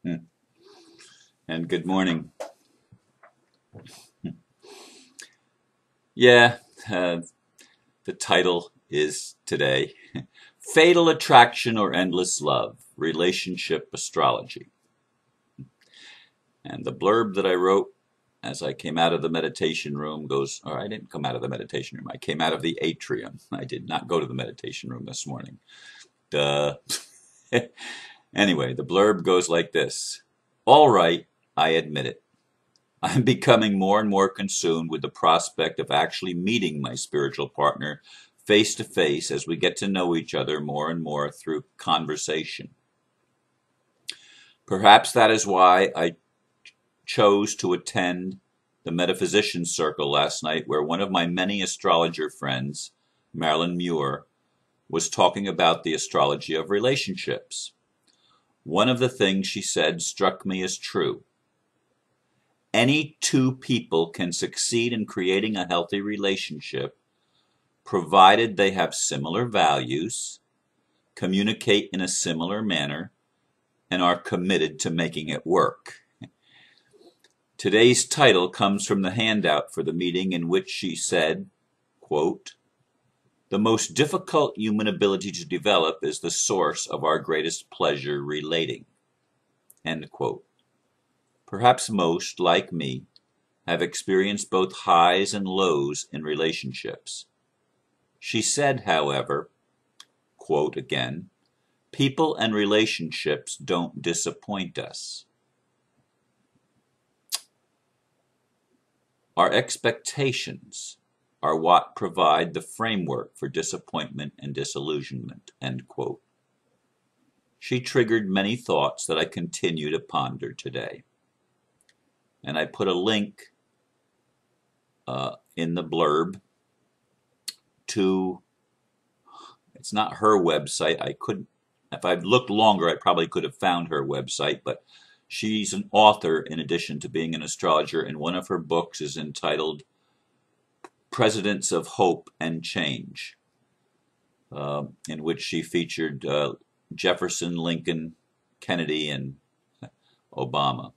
And good morning. Yeah, uh, the title is today Fatal Attraction or Endless Love, Relationship Astrology. And the blurb that I wrote as I came out of the meditation room goes, or I didn't come out of the meditation room, I came out of the atrium. I did not go to the meditation room this morning. Duh. Anyway, the blurb goes like this. All right, I admit it. I'm becoming more and more consumed with the prospect of actually meeting my spiritual partner face to face as we get to know each other more and more through conversation. Perhaps that is why I chose to attend the metaphysician circle last night, where one of my many astrologer friends, Marilyn Muir, was talking about the astrology of relationships. One of the things she said struck me as true. Any two people can succeed in creating a healthy relationship provided they have similar values, communicate in a similar manner, and are committed to making it work. Today's title comes from the handout for the meeting in which she said, quote, "The most difficult human ability to develop is the source of our greatest pleasure relating." End quote. Perhaps most, like me, have experienced both highs and lows in relationships. She said, however, quote again, "People and relationships don't disappoint us. Our expectations are what provide the framework for disappointment and disillusionment." End quote. She triggered many thoughts that I continue to ponder today. And I put a link in the blurb to, it's not her website. I couldn't, if I'd looked longer, I probably could have found her website, but she's an author in addition to being an astrologer, and one of her books is entitled Presidents of Hope and Change, in which she featured Jefferson, Lincoln, Kennedy, and Obama.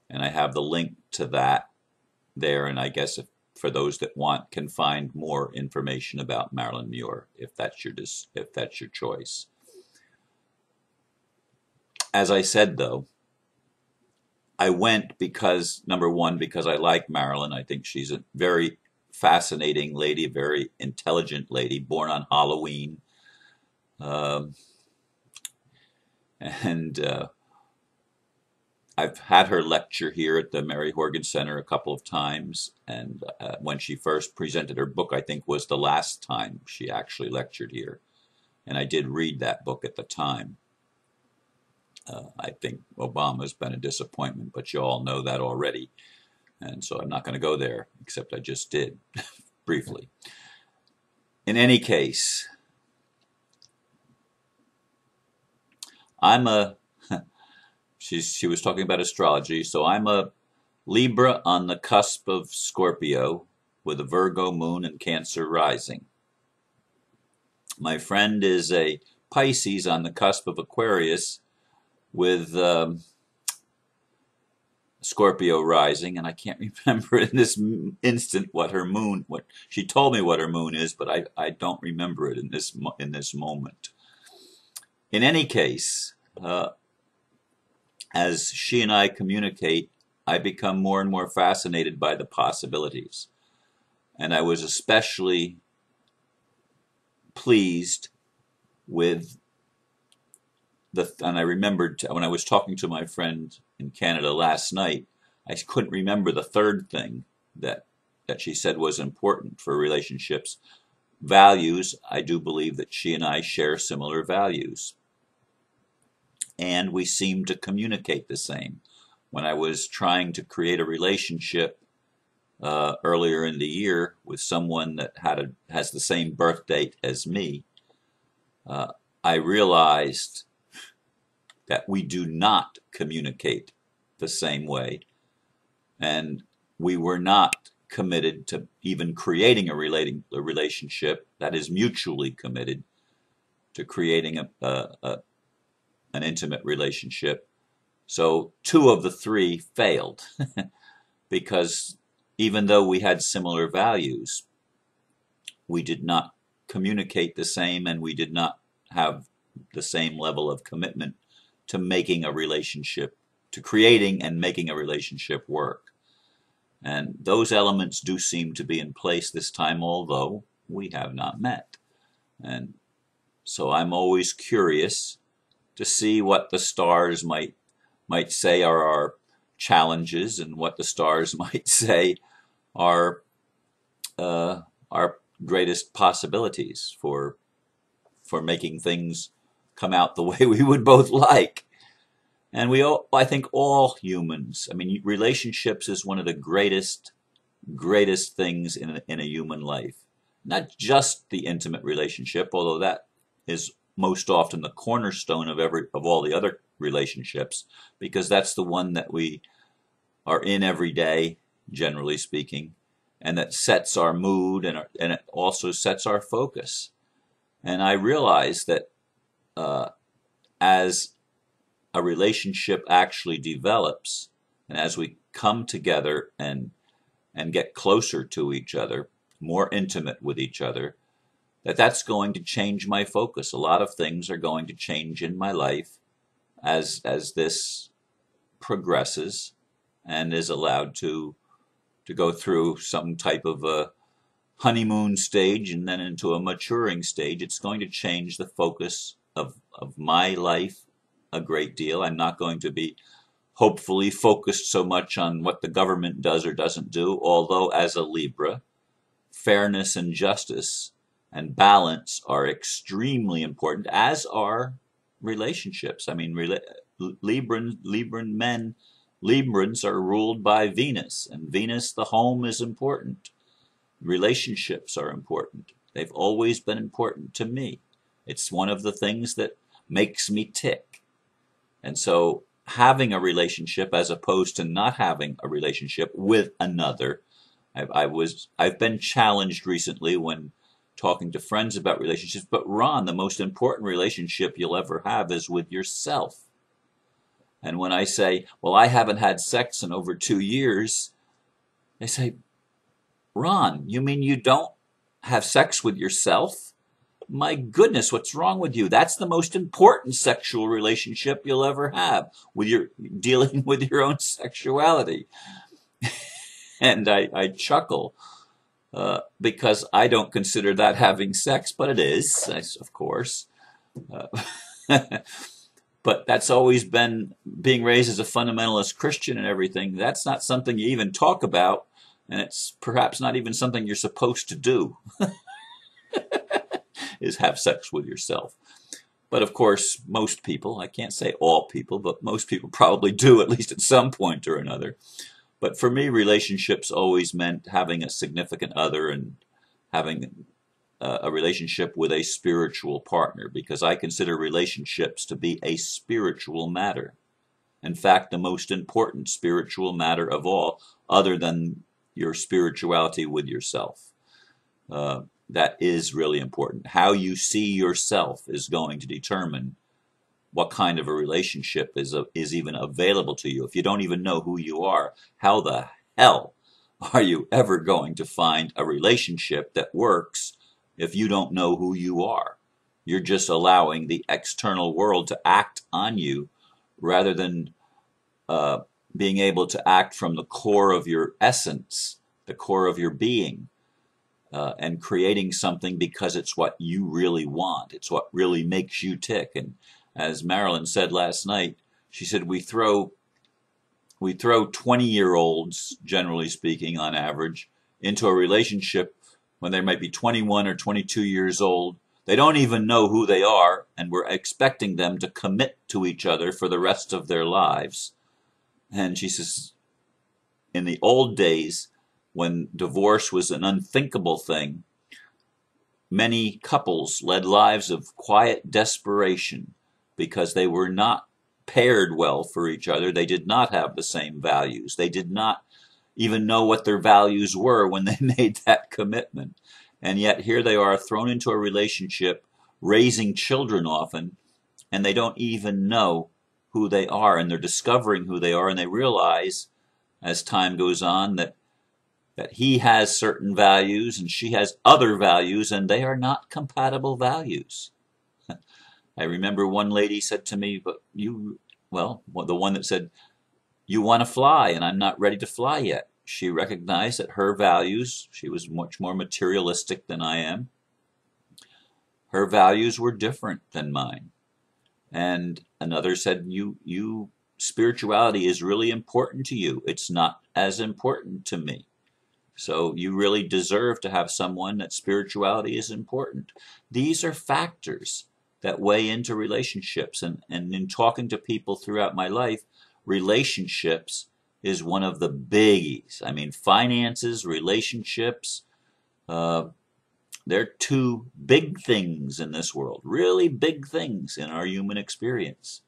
And I have the link to that there, and I guess if, for those that want, can find more information about Marilyn Muir, if that's your choice. As I said, though, I went because, number one, because I like Marilyn. I think she's a very fascinating lady, a very intelligent lady, born on Halloween. And I've had her lecture here at the Mary Horgan Center a couple of times. And when she first presented her book, I think was the last time she actually lectured here. And I did read that book at the time. I think Obama's been a disappointment, but you all know that already. And so I'm not going to go there, except I just did, briefly. In any case, she was talking about astrology, so I'm a Libra on the cusp of Scorpio with a Virgo moon and Cancer rising. My friend is a Pisces on the cusp of Aquarius with Scorpio rising, and I can't remember in this instant what she told me what her moon is, but I don't remember it in this moment. In any case, as she and I communicate, I become more and more fascinated by the possibilities. And I was especially pleased with and I remembered when I was talking to my friend in Canada last night, I couldn't remember the third thing that she said was important for relationships. Values. I do believe that she and I share similar values. And we seem to communicate the same. When I was trying to create a relationship earlier in the year with someone that has the same birth date as me, I realized that we do not communicate the same way, and we were not committed to even creating a relationship that is mutually committed to creating an intimate relationship So 2 of the 3 failed because even though we had similar values, we did not communicate the same, and we did not have the same level of commitment to making a relationship, to creating and making a relationship work. And those elements do seem to be in place this time, although we have not met. And so I'm always curious to see what the stars might say are our challenges, and what the stars might say are our greatest possibilities for making things come out the way we would both like. And I think all humans, I mean, relationships is one of the greatest things in a human life. Not just the intimate relationship, although that is most often the cornerstone of all the other relationships, because that's the one that we are in every day, generally speaking, and that sets our mood, and it also sets our focus. And I realize that as a relationship actually develops, and as we come together and get closer to each other, more intimate with each other, that's going to change my focus. A lot of things are going to change in my life as this progresses and is allowed to go through some type of a honeymoon stage and then into a maturing stage. It's going to change the focus of my life a great deal. I'm not going to be hopefully focused so much on what the government does or doesn't do, although as a Libra, fairness and justice and balance are extremely important, as are relationships. I mean, Librans are ruled by Venus, and Venus, the home, is important. Relationships are important. They've always been important to me. It's one of the things that makes me tick. And so having a relationship as opposed to not having a relationship with another, I've been challenged recently when talking to friends about relationships, but Ron, the most important relationship you'll ever have is with yourself. And when I say, well, I haven't had sex in over 2 years, they say, Ron, you mean you don't have sex with yourself? My goodness, what's wrong with you? That's the most important sexual relationship you'll ever have, with your dealing with your own sexuality. And I chuckle because I don't consider that having sex, but it is, of course. But that's always been, being raised as a fundamentalist Christian and everything, that's not something you even talk about, and it's perhaps not even something you're supposed to do, is have sex with yourself. But of course, most people, I can't say all people, but most people probably do, at least at some point or another. But for me, relationships always meant having a significant other and having a relationship with a spiritual partner, because I consider relationships to be a spiritual matter. In fact, the most important spiritual matter of all, other than your spirituality with yourself. That is really important. How you see yourself is going to determine what kind of a relationship is even available to you. If you don't even know who you are, how the hell are you ever going to find a relationship that works if you don't know who you are? You're just allowing the external world to act on you rather than being able to act from the core of your essence, the core of your being, and creating something because it's what you really want. It's what really makes you tick. And as Marilyn said last night, she said we throw 20-year-olds, generally speaking, on average, into a relationship when they might be 21 or 22 years old. They don't even know who they are, and we're expecting them to commit to each other for the rest of their lives. And she says, in the old days, when divorce was an unthinkable thing, many couples led lives of quiet desperation because they were not paired well for each other. They did not have the same values. They did not even know what their values were when they made that commitment. And yet here they are, thrown into a relationship, raising children often, and they don't even know who they are, and they're discovering who they are, and they realize as time goes on that he has certain values and she has other values, and they are not compatible values. I remember one lady said to me, but well, the one that said, you want to fly and I'm not ready to fly yet. She recognized that her values, she was much more materialistic than I am. Her values were different than mine. And another said, spirituality is really important to you. It's not as important to me. So you really deserve to have someone that spirituality is important. These are factors that weigh into relationships. And in talking to people throughout my life, relationships is one of the biggies. I mean, finances, relationships, they're two big things in this world, really big things in our human experience.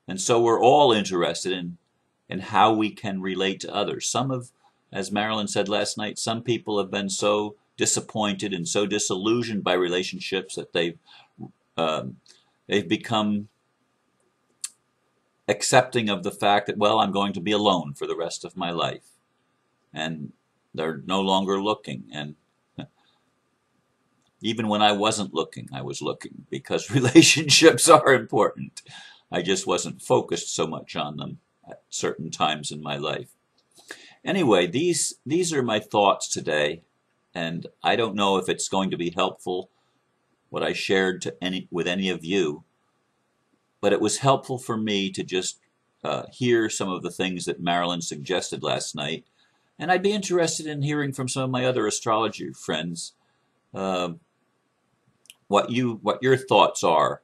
And so we're all interested in how we can relate to others. As Marilyn said last night, some people have been so disappointed and so disillusioned by relationships that they've become accepting of the fact that, well, I'm going to be alone for the rest of my life. And they're no longer looking. And even when I wasn't looking, I was looking, because relationships are important. I just wasn't focused so much on them at certain times in my life. Anyway, these are my thoughts today, and I don't know if it's going to be helpful, what I shared with any of you, but it was helpful for me to just hear some of the things that Marilyn suggested last night, and I'd be interested in hearing from some of my other astrology friends what your thoughts are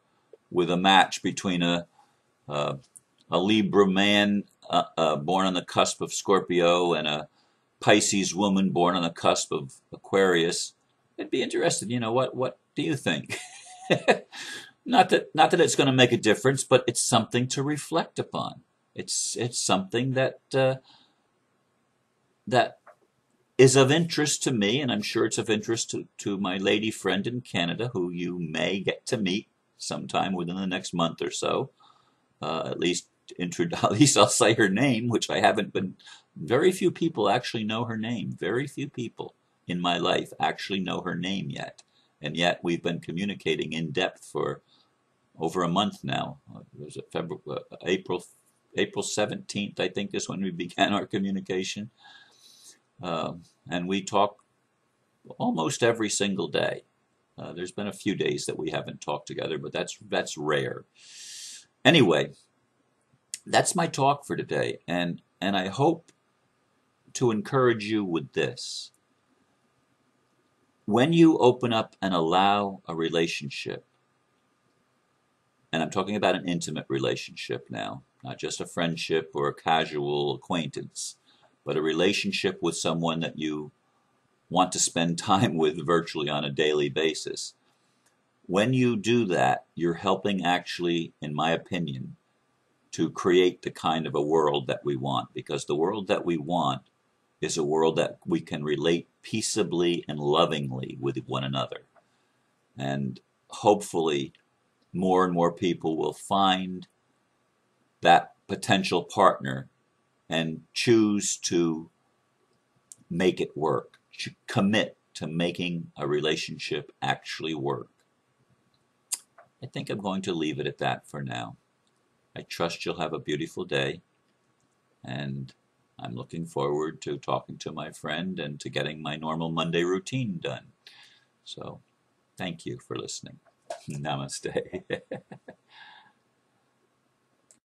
with a match between a Libra man born on the cusp of Scorpio and a Pisces woman born on the cusp of Aquarius. I'd be interested. What do you think? Not that it's going to make a difference, but it's something to reflect upon. It's something that is of interest to me, and I'm sure it's of interest to my lady friend in Canada, who you may get to meet sometime within the next month or so. At least I'll say her name, which I haven't been. Very few people actually know her name. Very few people in my life actually know her name yet. And yet we've been communicating in depth for over a month now. Was it April 17th, I think, is when we began our communication. And we talk almost every single day. There's been a few days that we haven't talked together, but that's rare. Anyway, that's my talk for today, and I hope to encourage you with this. When you open up and allow a relationship, and I'm talking about an intimate relationship now, not just a friendship or a casual acquaintance, but a relationship with someone that you want to spend time with virtually on a daily basis. When you do that, you're helping actually, in my opinion, to create the kind of a world that we want, because the world that we want is a world that we can relate peaceably and lovingly with one another. And hopefully more and more people will find that potential partner and choose to make it work, to commit to making a relationship actually work. I think I'm going to leave it at that for now. I trust you'll have a beautiful day, and I'm looking forward to talking to my friend and to getting my normal Monday routine done. So, thank you for listening. Namaste.